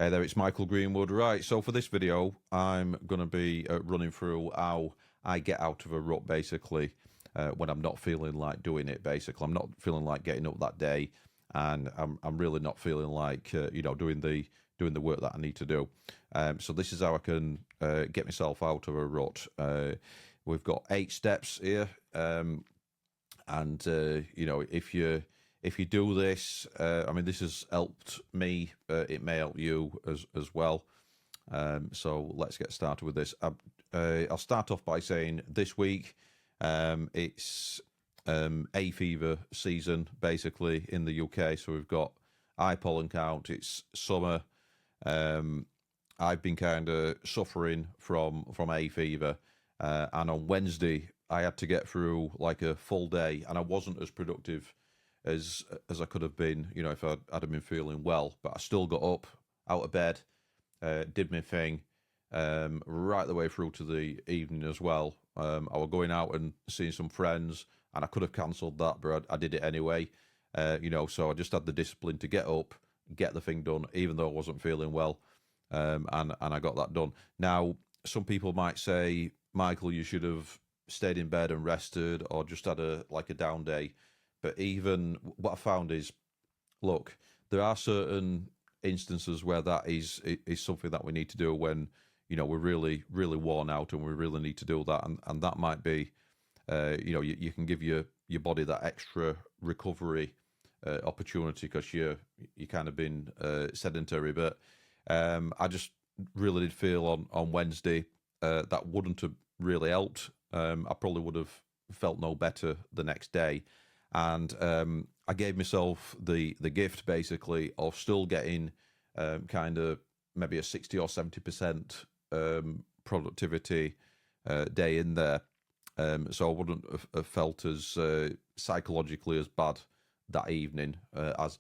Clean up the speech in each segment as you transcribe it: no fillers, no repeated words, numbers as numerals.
Hey there, it's Michael Greenwood. Right, so for this video, I'm going to be running through how I get out of a rut, basically, when I'm not feeling like doing it, basically. I'm not feeling like getting up that day, and I'm really not feeling like, doing the work that I need to do. So this is how I can get myself out of a rut. We've got 8 steps here, and if you do this, I mean, this has helped me. It may help you as well. So let's get started with this. I'll start off by saying this week it's hay fever season, basically, in the UK. So we've got high pollen count. It's summer. I've been kind of suffering from hay fever, and on Wednesday I had to get through like a full day, and I wasn't as productive as I could have been, if I'd been feeling well. But I still got up out of bed, did my thing, right the way through to the evening as well. I was going out and seeing some friends, and I could have cancelled that, but I did it anyway. So I just had the discipline to get up, get the thing done, even though I wasn't feeling well, and I got that done. Now, some people might say, Michael, you should have stayed in bed and rested, or just had a down day. But even what I found is, look, there are certain instances where that is something that we need to do when, we're really, really worn out and we really need to do that. And that might be, you can give your body that extra recovery opportunity because you kind of been sedentary. But I just really did feel on Wednesday that wouldn't have really helped. I probably would have felt no better the next day. And I gave myself the gift, basically, of still getting kind of maybe a 60 or 70% productivity day in there. So I wouldn't have felt as psychologically as bad that evening as,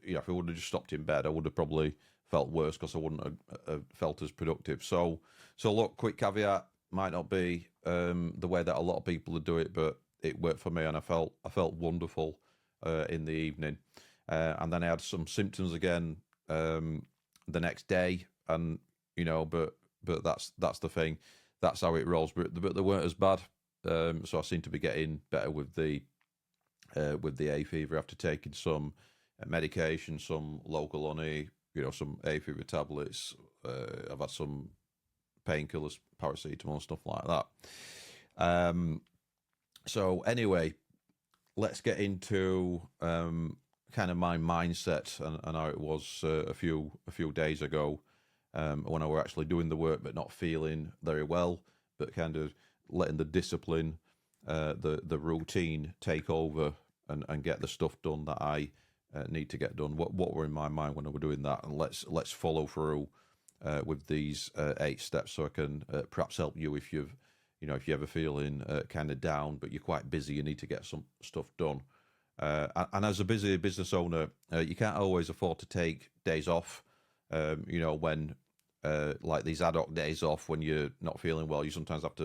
if I would have just stopped in bed, I would have probably felt worse because I wouldn't have felt as productive. So look, quick caveat, might not be the way that a lot of people would do it, but it worked for me, and I felt wonderful in the evening. And then I had some symptoms again the next day, and but that's the thing. That's how it rolls. But they weren't as bad. So I seem to be getting better with the hay fever after taking some medication, some local honey, some hay fever tablets. I've had some painkillers, paracetamol, and stuff like that. So anyway, let's get into kind of my mindset and how it was a few days ago when I were actually doing the work but not feeling very well, but kind of letting the discipline, the routine take over and get the stuff done that I need to get done. What were in my mind when I were doing that? And let's follow through with these 8 steps so I can perhaps help you if you're ever feeling kind of down, but you're quite busy, you need to get some stuff done. And as a busy business owner, you can't always afford to take days off. When like these ad hoc days off when you're not feeling well, you sometimes have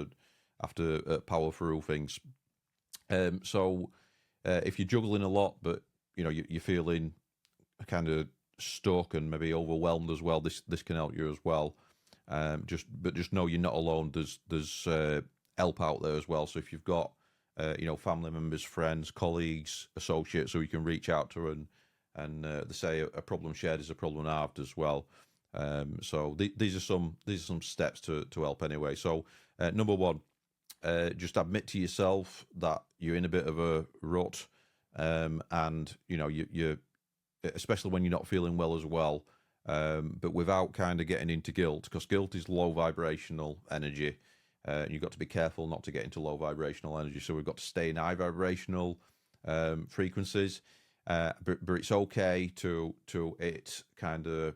to power through things. So if you're juggling a lot, but you're feeling kind of stuck and maybe overwhelmed as well, this can help you as well. Just know you're not alone. There's help out there as well. So if you've got family members, friends, colleagues, associates who you can reach out to, and they say a problem shared is a problem halved as well. So these are some steps to help anyway. So number 1, just admit to yourself that you're in a bit of a rut, and you especially when you're not feeling well as well. But without kind of getting into guilt, because guilt is low vibrational energy. And you've got to be careful not to get into low vibrational energy. So we've got to stay in high vibrational frequencies. But it's okay to hit kind of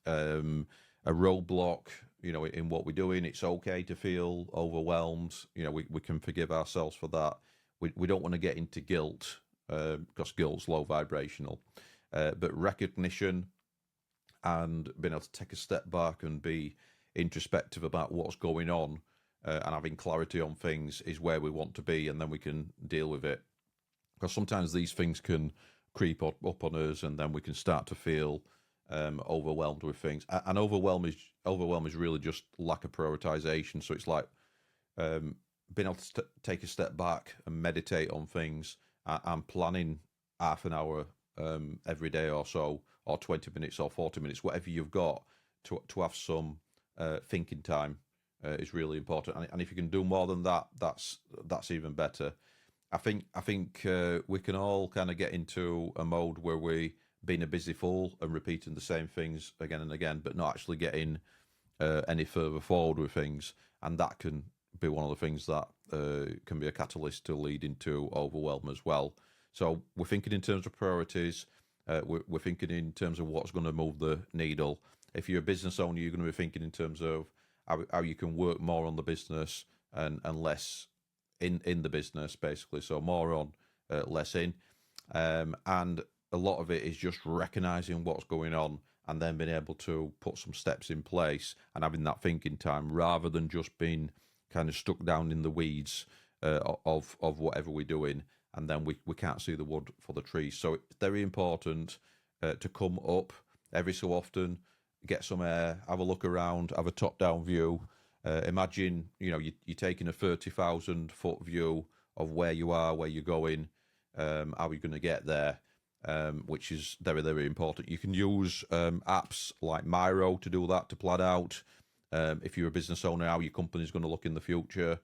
a roadblock, in what we're doing. It's okay to feel overwhelmed. We can forgive ourselves for that. We don't want to get into guilt because guilt's low vibrational. But recognition and being able to take a step back and be introspective about what's going on and having clarity on things is where we want to be, and then we can deal with it. Because sometimes these things can creep up on us, and then we can start to feel overwhelmed with things. And overwhelm is really just lack of prioritization. So it's like um, being able to take a step back and meditate on things, and planning half an hour every day or so, or 20 minutes or 40 minutes, whatever you've got, to have some thinking time is really important. And if you can do more than that, that's even better. I think we can all kind of get into a mode where we being a busy fool and repeating the same things again and again, but not actually getting any further forward with things, and that can be one of the things that can be a catalyst to lead into overwhelm as well. So we're thinking in terms of priorities. We're thinking in terms of what's going to move the needle. If you're a business owner, you're going to be thinking in terms of how you can work more on the business and less in the business, basically. So more on, less in. And a lot of it is just recognizing what's going on and then being able to put some steps in place and having that thinking time, rather than just being kind of stuck down in the weeds of whatever we're doing, and then we can't see the wood for the trees. So it's very important to come up every so often, get some air, have a look around, have a top-down view. Imagine, you're taking a 30,000-foot view of where you are, where you're going, how you're going to get there, which is very, very important. You can use apps like Miro to do that, to plan out. If you're a business owner, how your company's going to look in the future.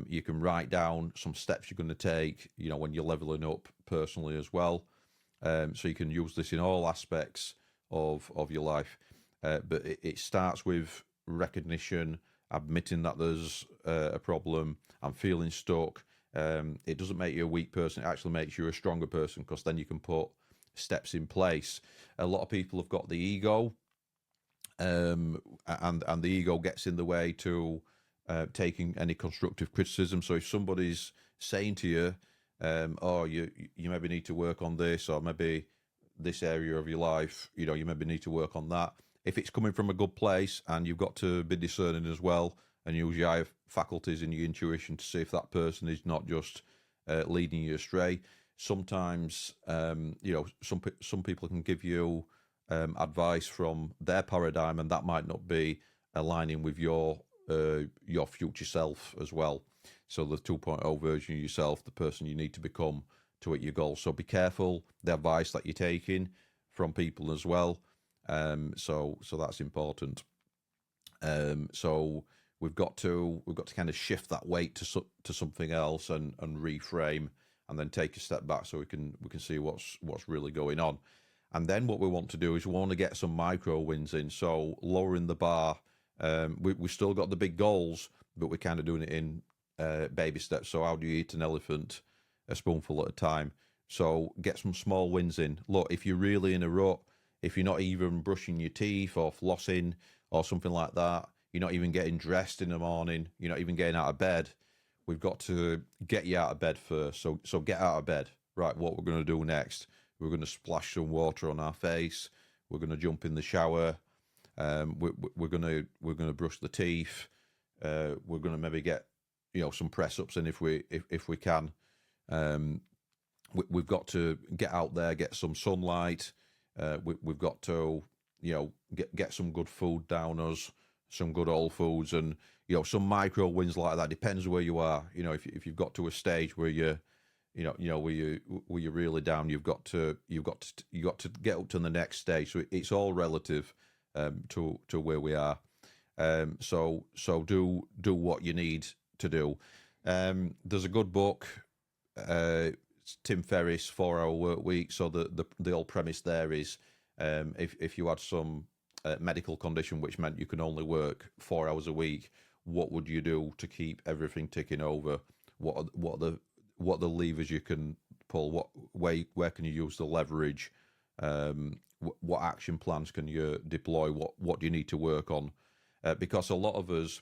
You can write down some steps you're going to take, when you're leveling up personally as well. So you can use this in all aspects of your life. But it starts with recognition, admitting that there's a problem. I'm feeling stuck. It doesn't make you a weak person. It actually makes you a stronger person, because then you can put steps in place. A lot of people have got the ego, and the ego gets in the way to taking any constructive criticism. So if somebody's saying to you, "Oh, you maybe need to work on this, or maybe this area of your life, you maybe need to work on that," if it's coming from a good place, and you've got to be discerning as well, and use your higher faculties and your intuition to see if that person is not just leading you astray. Sometimes, some people can give you advice from their paradigm, and that might not be aligning with your future self as well. So the 2.0 version of yourself, the person you need to become to hit your goals. So be careful the advice that you're taking from people as well. So that's important. So we've got to kind of shift that weight to something else, and reframe, and then take a step back so we can see what's really going on. And then what we want to do is we want to get some micro wins in. So lowering the bar. We still got the big goals, but we're kind of doing it in baby steps. So how do you eat an elephant a spoonful at a time? So get some small wins in. Look, if you're really in a rut, if you're not even brushing your teeth or flossing or something like that, you're not even getting dressed in the morning, you're not even getting out of bed, we've got to get you out of bed first. So get out of bed. Right, what we're going to do next, we're going to splash some water on our face, we're going to jump in the shower, we're going to brush the teeth, we're going to maybe get some press ups in if we can. We've got to get out there, get some sunlight. We've got to get some good food down us, some good old foods, and some micro wins like that. Depends where you are. If you've got to a stage where you're where you're really down, you've got to get up to the next stage. So it's all relative to where we are. So do what you need to do. There's a good book, Tim Ferriss, 4 Hour Work Week. So the whole premise there is, if you had some medical condition which meant you can only work 4 hours a week, what would you do to keep everything ticking over? What are the levers you can pull? Where can you use the leverage? What action plans can you deploy? What do you need to work on? Because a lot of us,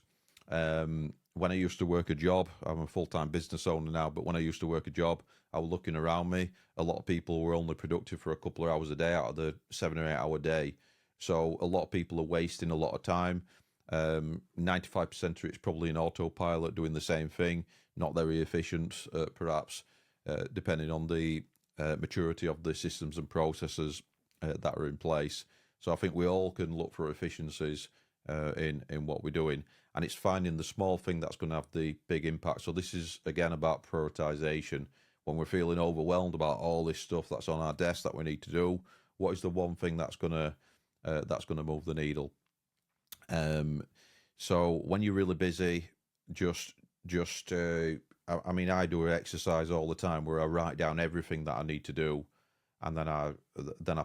when I used to work a job, I'm a full-time business owner now, but when I used to work a job, I was looking around me. A lot of people were only productive for a couple of hours a day out of the 7 or 8 hour day. So a lot of people are wasting a lot of time. 95% of it's probably an autopilot doing the same thing, not very efficient, perhaps, depending on the maturity of the systems and processes that are in place. So I think we all can look for efficiencies in what we're doing, and it's finding the small thing that's going to have the big impact. So this is again about prioritization. When we're feeling overwhelmed about all this stuff that's on our desk that we need to do, what is the one thing that's gonna move the needle? So when you're really busy, just I mean, I do an exercise all the time where I write down everything that I need to do, and then I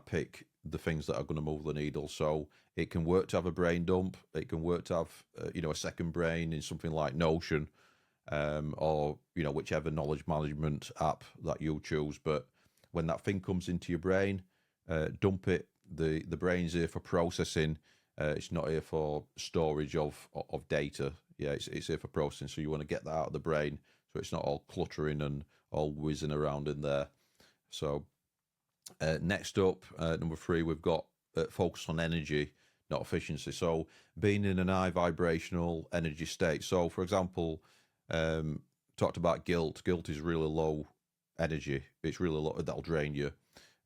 pick the things that are going to move the needle. So it can work to have a brain dump. It can work to have a second brain in something like Notion, or whichever knowledge management app that you choose. But when that thing comes into your brain, dump it. The brain's here for processing. It's not here for storage of data. Yeah, it's here for processing. So you want to get that out of the brain, so it's not all cluttering and all whizzing around in there. So next up, number 3, we've got focus on energy, not efficiency. So being in an high vibrational energy state. So for example, talked about guilt. Guilt is really low energy. It's really low. That'll drain you.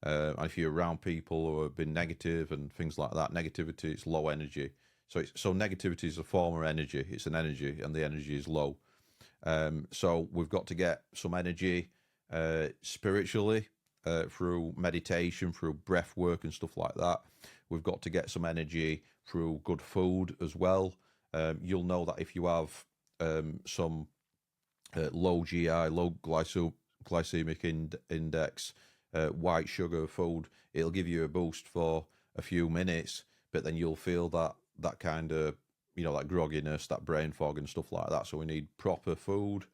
And if you're around people who have been negative and things like that, negativity, it's low energy. So negativity is a form of energy. It's an energy, and the energy is low. So we've got to get some energy spiritually through meditation, through breath work and stuff like that. We've got to get some energy through good food as well. You'll know that if you have some low GI, low glycemic index, white sugar food, it'll give you a boost for a few minutes, but then you'll feel that kind of that grogginess, that brain fog and stuff like that. So we need proper food,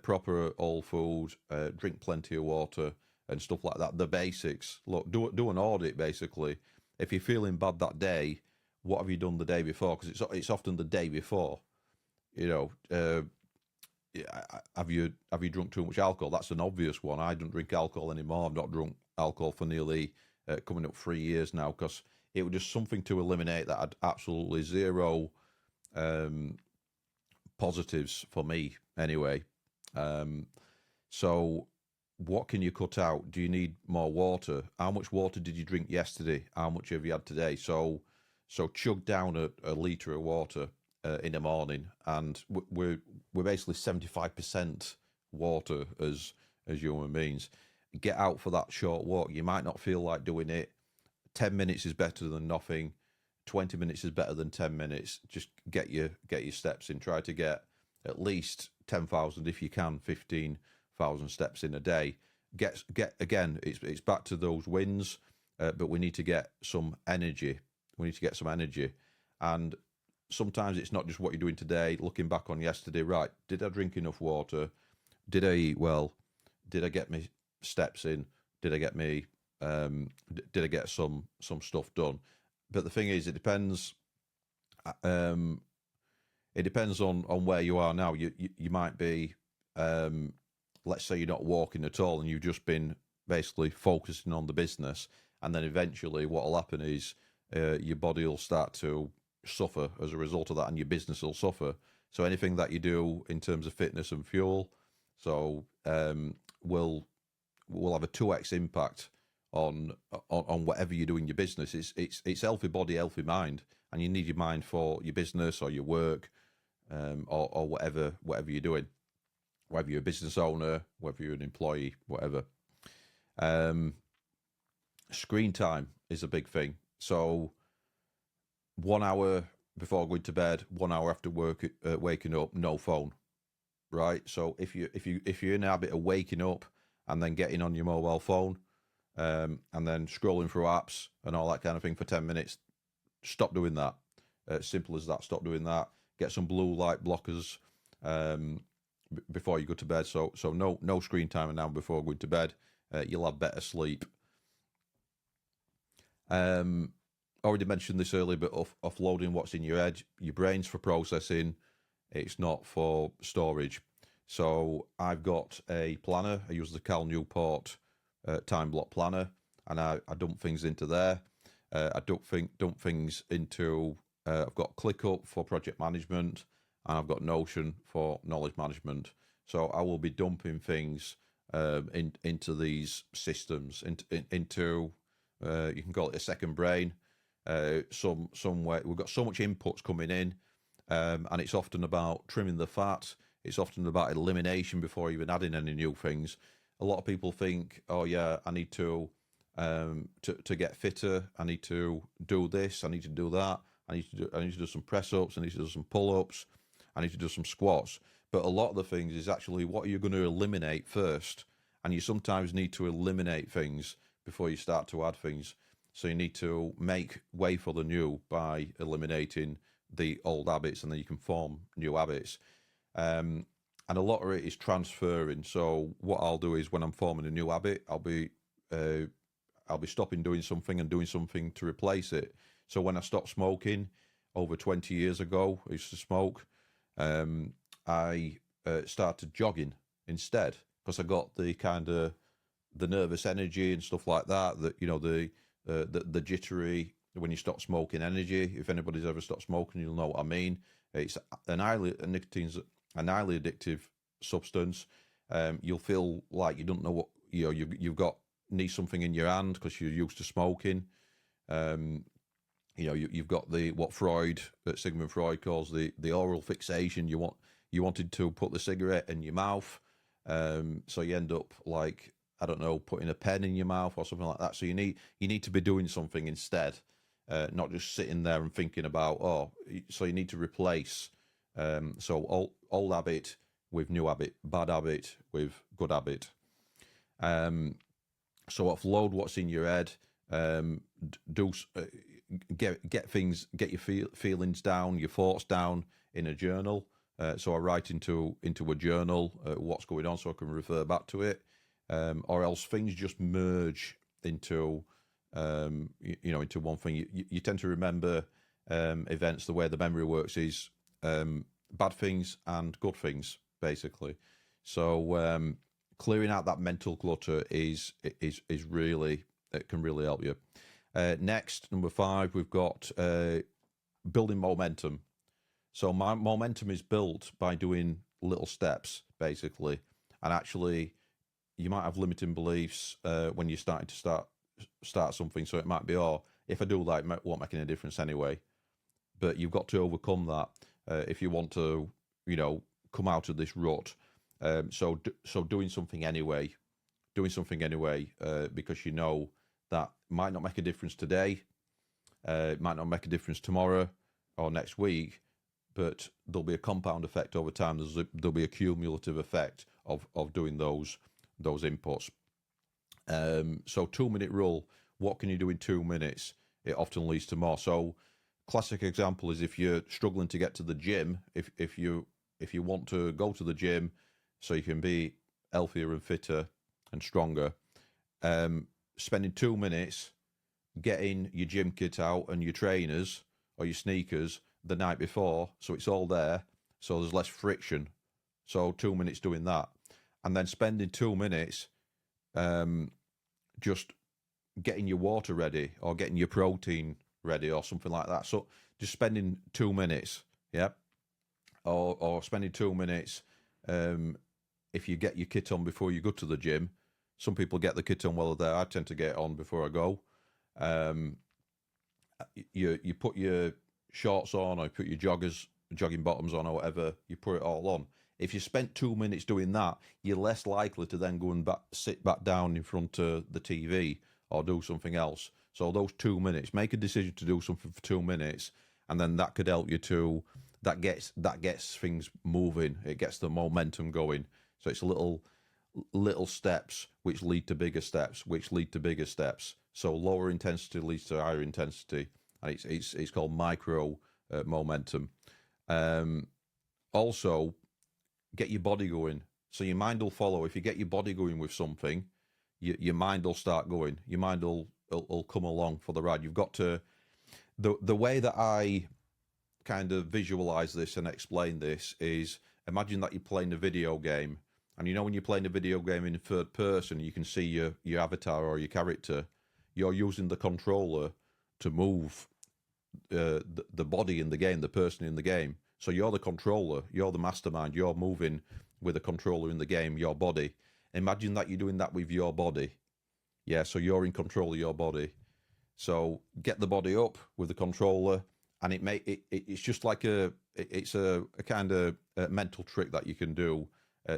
proper whole food, drink plenty of water and stuff like that. The basics. Look, do an audit basically. If you're feeling bad that day, what have you done the day before? Because it's often the day before. Have you drunk too much alcohol? That's an obvious one. I don't drink alcohol anymore. I've not drunk alcohol for nearly coming up 3 years now, because it was just something to eliminate that had absolutely zero positives for me anyway. So what can you cut out? Do you need more water? How much water did you drink yesterday? How much have you had today? So chug down a litre of water in the morning, and we're basically 75% water as human beings. Get out for that short walk. You might not feel like doing it. 10 minutes is better than nothing. 20 minutes is better than 10 minutes. Just get your steps in. Try to get at least 10,000 if you can, 15,000 steps in a day. Get again. It's back to those wins, but we need to get some energy. We need to get some energy, and sometimes it's not just what you're doing today. Looking back on yesterday, right? Did I drink enough water? Did I eat well? Did I get my steps in? Did I get me? Did I get some stuff done? But the thing is, it depends. It depends on where you are now. You might be, let's say you're not walking at all, and you've just been basically focusing on the business, and then eventually what will happen is your body will start to suffer as a result of that, and your business will suffer. So anything that you do in terms of fitness and fuel, will have a 2x impact on whatever you do in your business. It's healthy body, healthy mind, and you need your mind for your business or your work, or whatever you're doing, whether you're a business owner, whether you're an employee, whatever. Screen time is a big thing. So 1 hour before going to bed, 1 hour after work, waking up, no phone, right? So if you're in the habit of waking up and then getting on your mobile phone, and then scrolling through apps and all that kind of thing for 10 minutes, stop doing that. Simple as that. Stop doing that. Get some blue light blockers before you go to bed. So no screen time now before going to bed. You'll have better sleep. Already mentioned this earlier, but offloading what's in your head. Your brain's for processing. It's not for storage. So I've got a planner. I use the Cal Newport time block planner, and I dump things into there. I dump things into. I've got ClickUp for project management, and I've got Notion for knowledge management. So I will be dumping things into these systems, into you can call it a second brain. somewhere. We've got so much inputs coming in, and it's often about trimming the fat. It's often about elimination before even adding any new things. A lot of people think, oh yeah, I need to get fitter. I need to do this. I need to do that. I need to do some press ups. I need to do some pull ups. I need to do some squats. But a lot of the things is actually what are you going to eliminate first, and you sometimes need to eliminate things before you start to add things. So you need to make way for the new by eliminating the old habits, and then you can form new habits. And a lot of it is transferring. So what I'll do is when I'm forming a new habit, I'll be stopping doing something and doing something to replace it. So when I stopped smoking over 20 years ago, I used to smoke. I started jogging instead because I got the kind of the nervous energy and stuff like that. That the jittery when you stop smoking energy. If anybody's ever stopped smoking, you'll know what I mean. It's nicotine's an highly addictive substance. You'll feel like you don't know what you've got need something in your hand because you're used to smoking. You've got what Sigmund Freud calls the oral fixation. You wanted to put the cigarette in your mouth, so you end up like, I don't know, putting a pen in your mouth or something like that. So you need to be doing something instead, not just sitting there and thinking about so you need to replace old habit with new habit, bad habit with good habit. So offload what's in your head. Get your feelings down, your thoughts down in a journal. So I write into a journal what's going on, so I can refer back to it. Or else things just merge into into one thing. You tend to remember events. The way the memory works is bad things and good things, basically. So clearing out that mental clutter is really, it can really help you. Next, number 5, we've got building momentum. So my momentum is built by doing little steps, basically. And actually, you might have limiting beliefs when you're starting to start something. So it might be, if I do that, it won't make any difference anyway. But you've got to overcome that if you want to, come out of this rut. So doing something anyway, because you know that might not make a difference today, it might not make a difference tomorrow or next week, but there'll be a compound effect over time. There'll be a cumulative effect of doing those inputs. So 2-minute rule. What can you do in 2 minutes? It often leads to more. So classic example is if you're struggling to get to the gym, if you want to go to the gym so you can be healthier and fitter and stronger, spending 2 minutes getting your gym kit out and your trainers or your sneakers the night before, so it's all there, so there's less friction. So 2 minutes doing that, and then spending 2 minutes just getting your water ready or getting your protein ready or something like that. So just spending 2 minutes, or spending 2 minutes if you get your kit on before you go to the gym. Some people get the kit on while they're there. I tend to get it on before I go. You put your shorts on, or you put your jogging bottoms on, or whatever. You put it all on. If you spent 2 minutes doing that, you're less likely to then go and sit back down in front of the TV or do something else. So those 2 minutes, make a decision to do something for 2 minutes, and then that could help you to that gets things moving. It gets the momentum going. So it's little steps which lead to bigger steps, which lead to bigger steps. So lower intensity leads to higher intensity, and it's called micro momentum. Also, get your body going. So your mind will follow. If you get your body going with something, your mind will start going. Your mind will come along for the ride. You've got to, the way that I kind of visualize this and explain this is, imagine that you're playing a video game, and when you're playing a video game in third person, you can see your avatar or your character. You're using the controller to move the body in the game, the person in the game. So you're the controller, you're the mastermind, you're moving with a controller in the game, your body. Imagine that you're doing that with your body. Yeah, so you're in control of your body. So get the body up with the controller, and it's just like it's a kind of mental trick that you can do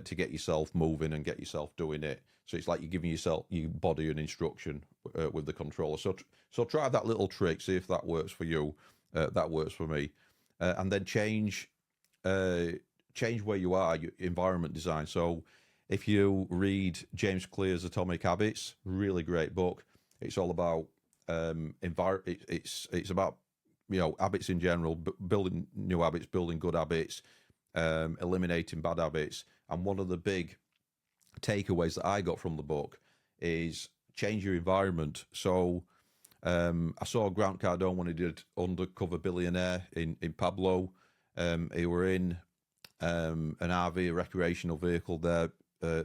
to get yourself moving and get yourself doing it. So it's like you're giving your body an instruction with the controller. So try that little trick, see if that works for you. That works for me, and then change where you are, your environment design. So if you read James Clear's Atomic Habits, really great book. It's all about it's about habits in general, building new habits, building good habits, eliminating bad habits. And one of the big takeaways that I got from the book is change your environment. So I saw Grant Cardone when he did Undercover Billionaire in Pablo. He were in an RV, a recreational vehicle there,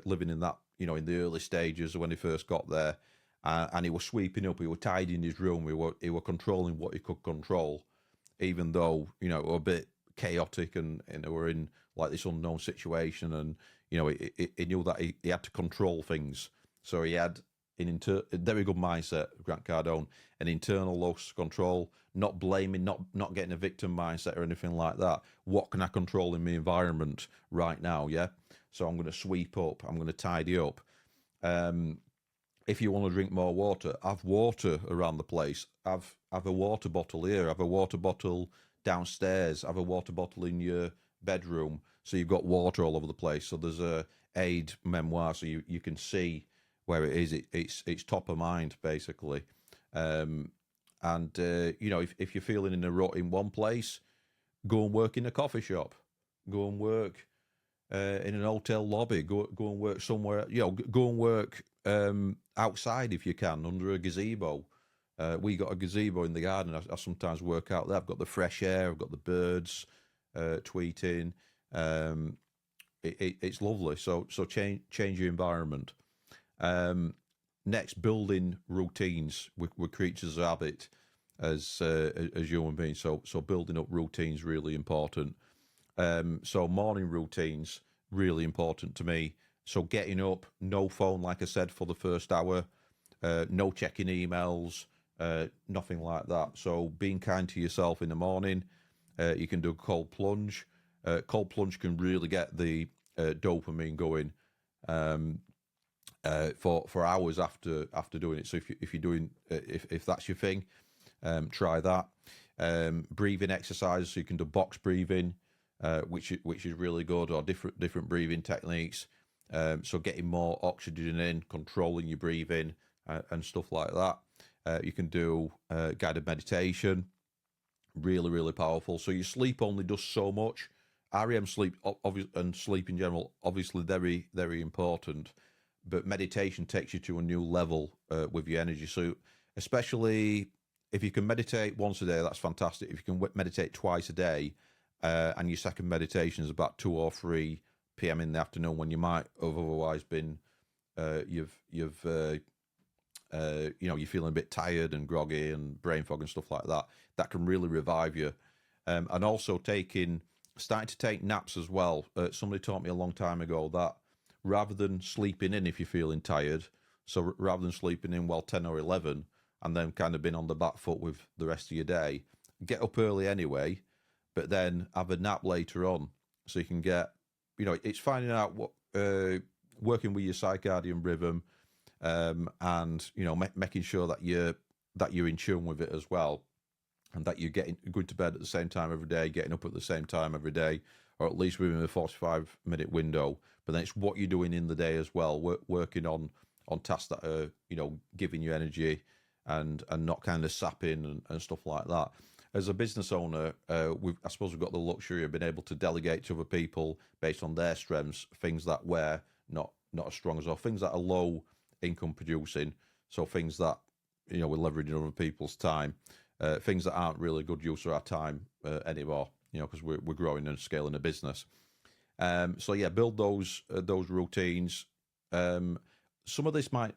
living in that, in the early stages when he first got there. And he was sweeping up, he was tidying his room, he were controlling what he could control, even though, it was a bit chaotic and they were in like this unknown situation. And, he knew that he had to control things. So he had a very good mindset, Grant Cardone, an internal locus control, not blaming, not getting a victim mindset or anything like that. What can I control in my environment right now? Yeah. So I'm going to sweep up, I'm going to tidy up. If you want to drink more water, have water around the place. Have a water bottle here, have a water bottle downstairs, have a water bottle in your bedroom, so you've got water all over the place. So there's a aid memoir, so you can see where it is. It's top of mind, basically. If you're feeling in a rut in one place, go and work in a coffee shop, go and work in an hotel lobby, go and work somewhere, go and work outside if you can, under a gazebo. We got a gazebo in the garden. I sometimes work out there. I've got the fresh air, I've got the birds tweeting. It's lovely. So change your environment. Next, building routines. We're creatures of habit as human beings. So building up routines really important. So morning routines really important to me. So getting up, no phone, like I said, for the first hour, no checking emails, nothing like that. So being kind to yourself in the morning. You can do a cold plunge. Cold plunge can really get the dopamine going for hours after doing it. So if you're doing if that's your thing, try that. Breathing exercises, so you can do box breathing, which is really good, or different breathing techniques. So getting more oxygen in, controlling your breathing, and stuff like that. You can do guided meditation, really, really powerful. So your sleep only does so much. REM sleep, and sleep in general, obviously very, very important. But meditation takes you to a new level with your energy. So especially if you can meditate once a day, that's fantastic. If you can meditate twice a day, and your second meditation is about 2 or 3 p.m. in the afternoon, when you might have otherwise been, you're feeling a bit tired and groggy and brain fog and stuff like that. That can really revive you. And also starting to take naps as well. Somebody taught me a long time ago that rather than sleeping in if you're feeling tired, so rather than sleeping in 10 or 11 and then kind of being on the back foot with the rest of your day, get up early anyway, but then have a nap later on, so you can get, it's finding out what, working with your circadian rhythm, and making sure that you're in tune with it as well, and that you're going to bed at the same time every day, getting up at the same time every day, or at least within a 45-minute window. But then it's what you're doing in the day as well, working on tasks that are giving you energy and not kind of sapping and stuff like that. As a business owner, I suppose we've got the luxury of being able to delegate to other people based on their strengths, things that we're not as strong as, or things that are low income producing. So things that we're leveraging other people's time, things that aren't really good use of our time anymore. Because we're growing and scaling a business. Build those routines. Some of this might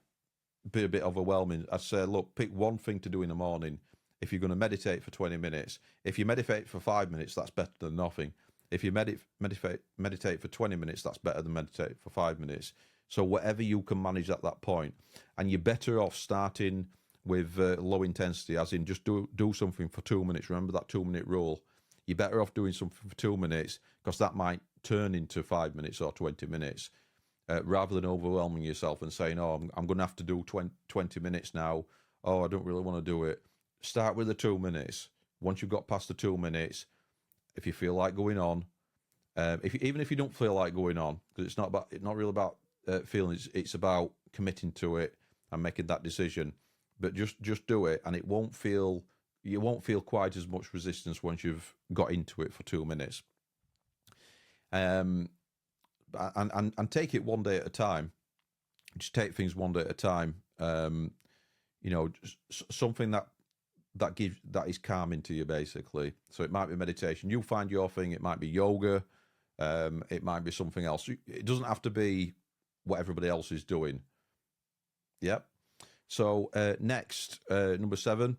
be a bit overwhelming. I'd say, look, pick one thing to do in the morning. If you're going to meditate for 20 minutes, if you meditate for 5 minutes, that's better than nothing. If you meditate for 20 minutes, that's better than meditate for 5 minutes. So whatever you can manage at that point, and you're better off starting with low intensity, as in just do something for 2 minutes. Remember that 2 minute rule. You're better off doing something for 2 minutes, because that might turn into 5 minutes or 20 minutes, rather than overwhelming yourself and saying, oh, I'm going to have to do 20 minutes now. Oh, I don't really want to do it. Start with the 2 minutes. Once you've got past the 2 minutes, if you feel like going on, even if you don't feel like going on, because it's not really about feelings, it's about committing to it and making that decision. But just do it, and you won't feel quite as much resistance once you've got into it for 2 minutes. And take it one day at a time. Just take things one day at a time. Something that is calming to you, basically. So it might be meditation. You find your thing. It might be yoga. It might be something else. It doesn't have to be what everybody else is doing. Yep. So next, number 7,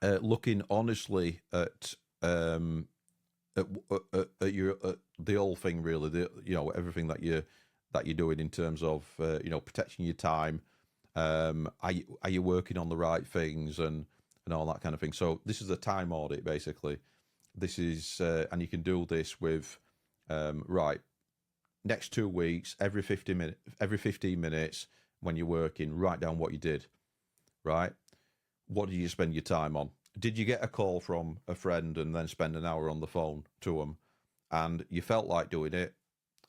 looking honestly at your the whole thing, really. Everything that you're doing in terms of protecting your time. Are you working on the right things and all that kind of thing. So this is a time audit, basically. This is and you can do this with right, next 2 weeks, every 15 minutes when you're working, write down what you did. Right, what did you spend your time on? Did you get a call from a friend and then spend an hour on the phone to them, and you felt like doing it,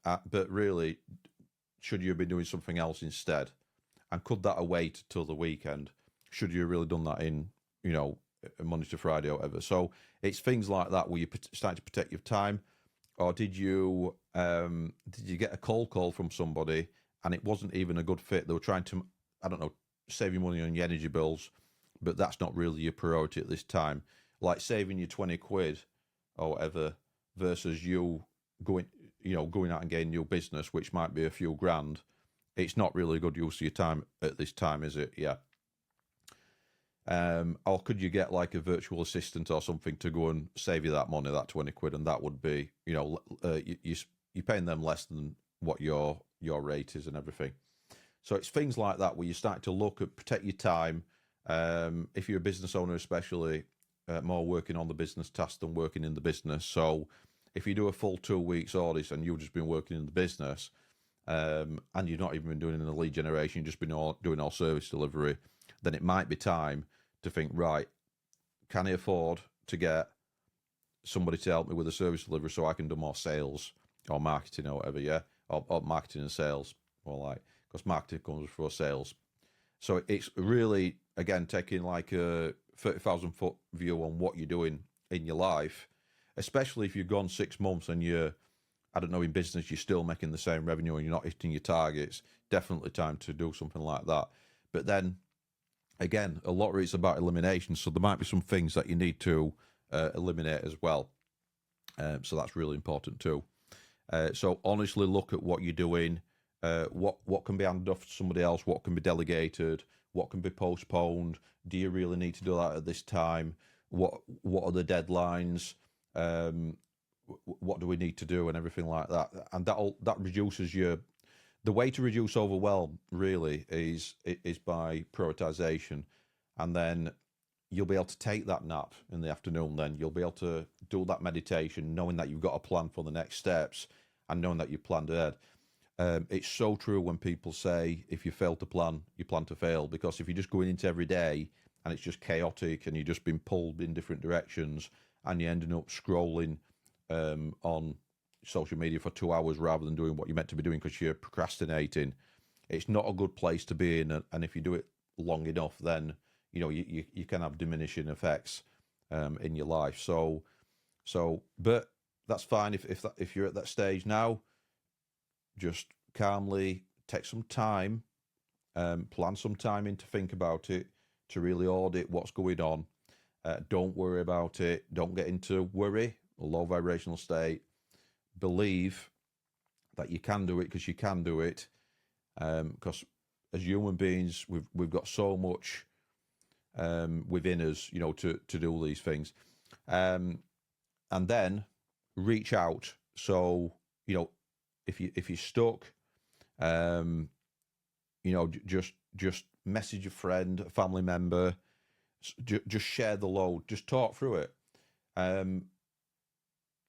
but really, should you have been doing something else instead? And could that have waited till the weekend? Should you have really done that in Monday to Friday or whatever? So it's things like that where you start to protect your time. Or did you get a cold call from somebody and it wasn't even a good fit? They were trying to, I don't know, save you money on your energy bills, but that's not really your priority at this time. Like saving you 20 quid or whatever versus you going out and getting new business, which might be a few grand. It's not really a good use of your time at this time, is it? Yeah. Or could you get like a virtual assistant or something to go and save you that money, that 20 quid, and that would be, you're paying them less than what your rate is and everything. So it's things like that where you start to look at protect your time. If you're a business owner, especially, more working on the business task than working in the business. So if you do a full 2 weeks audit and you've just been working in the business, and you've not even been doing any lead generation, you've just been doing all service delivery, then it might be time to think, right, can I afford to get somebody to help me with the service delivery so I can do more sales or marketing or whatever, yeah? Or marketing and sales, more like, because marketing comes before sales. So it's really, again, taking like a 30,000 foot view on what you're doing in your life, especially if you've gone 6 months and you're, I don't know, in business, you're still making the same revenue and you're not hitting your targets. Definitely time to do something like that. But then, again, a lot of it's about elimination. So there might be some things that you need to eliminate as well. So that's really important too. So honestly, look at what you're doing. What can be handed off to somebody else? What can be delegated? What can be postponed? Do you really need to do that at this time? What are the deadlines? What do we need to do and everything like that? And that reduces the way to reduce overwhelm really is by prioritization. And then you'll be able to take that nap in the afternoon. Then you'll be able to do that meditation, knowing that you've got a plan for the next steps and knowing that you've planned ahead. It's so true when people say, if you fail to plan, you plan to fail. Because if you're just going into every day and it's just chaotic and you've just been pulled in different directions and you're ending up scrolling on social media for 2 hours rather than doing what you're meant to be doing because you're procrastinating, it's not a good place to be in. And if you do it long enough, then you can have diminishing effects in your life. So but that's fine if you're at that stage now. Just calmly take some time, plan some time in to think about it, to really audit what's going on. Don't worry about it. Don't get into worry, a low vibrational state. Believe that you can do it because you can do it. Because as human beings, we've got so much within us, to do these things. And then reach out. So, if you're stuck, just message a friend, a family member, just share the load, just talk through it. You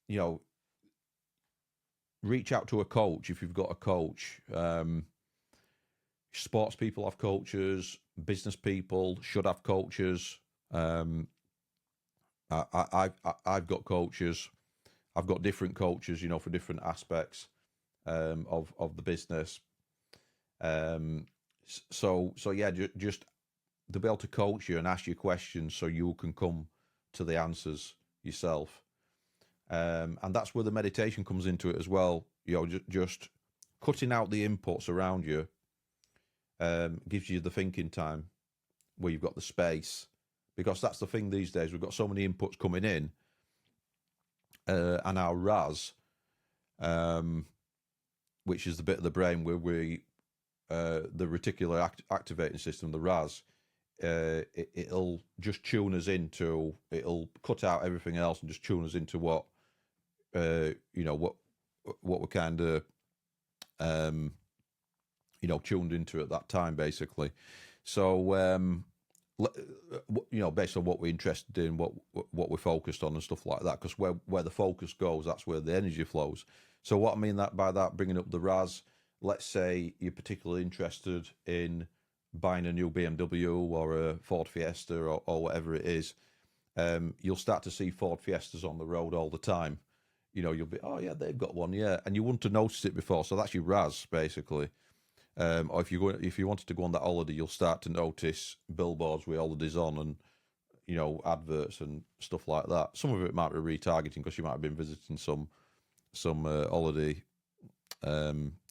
know, reach out to a coach if you've got a coach. Sports people have coaches, business people should have coaches. I've got coaches. I've got different coaches, you know, for different aspects of the business. So yeah, just to be able to coach you and ask you questions so you can come to the answers yourself. And that's where the meditation comes into it as well. You know, just cutting out the inputs around you gives you the thinking time where you've got the space. Because that's the thing these days, we've got so many inputs coming in, and our RAS, which is the bit of the brain where the reticular activating system, the RAS, it'll just tune us into, it'll cut out everything else and just tune us into what, you know, what we're kind of, you know, tuned into at that time, basically. So, you know, based on what we're interested in, what we're focused on and stuff like that, because where the focus goes, that's where the energy flows. So what I mean by that, bringing up the RAS, let's say you're particularly interested in buying a new BMW or a Ford Fiesta or whatever it is, you'll start to see Ford Fiestas on the road all the time. You know, you'll be, oh yeah, they've got one, yeah, and you wouldn't have noticed it before. So that's your RAS, basically. Or if you wanted to go on that holiday, you'll start to notice billboards with holidays on, and you know, adverts and stuff like that. Some of it might be retargeting because you might have been visiting some holiday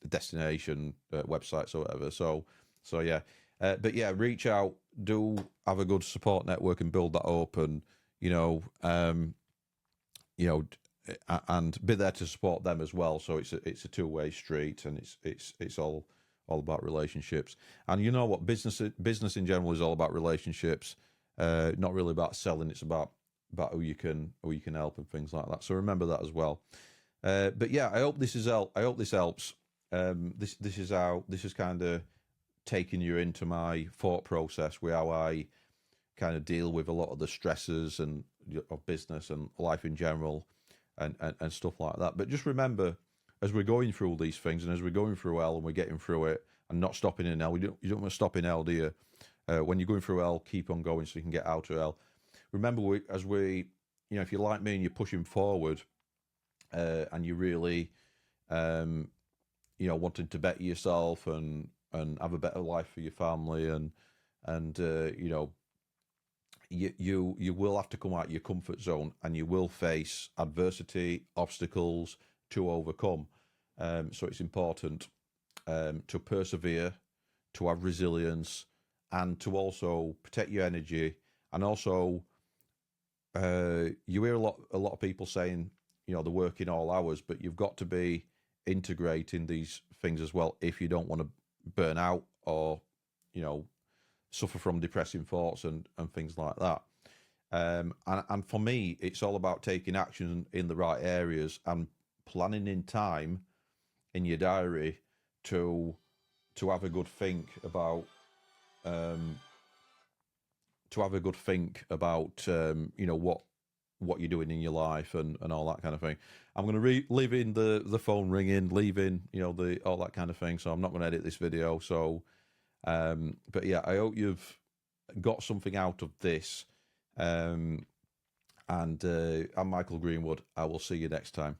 destination websites or whatever. So yeah, but yeah, reach out, do have a good support network and build that up, and you know, and be there to support them as well. So it's a two-way street, and it's all about relationships. And you know what, business in general is all about relationships, not really about selling. It's about who you can help and things like that. So remember that as well. But yeah, I hope this helps. This is kind of taking you into my thought process with how I kind of deal with a lot of the stresses and of business and life in general, and stuff like that. But just remember, as we're going through all these things, and as we're going through hell and we're getting through it and not stopping in hell, you don't want to stop in hell, do you? When you're going through hell, keep on going so you can get out of hell. Remember, you know, if you're like me and you're pushing forward, and you really, you know, wanting to better yourself and have a better life for your family, and you know, you will have to come out of your comfort zone, and you will face adversity, obstacles to overcome. So it's important to persevere, to have resilience, and to also protect your energy. And also, you hear a lot of people saying, you know, they're working all hours, but you've got to be integrating these things as well if you don't want to burn out or, you know, suffer from depressing thoughts and things like that. And for me, it's all about taking action in the right areas and planning in time in your diary to have a good think about you know, what you're doing in your life and all that kind of thing. I'm going to leaving the phone ringing, leaving, you know, all that kind of thing. So I'm not going to edit this video. So, but yeah, I hope you've got something out of this. And I'm Michael Greenwood. I will see you next time.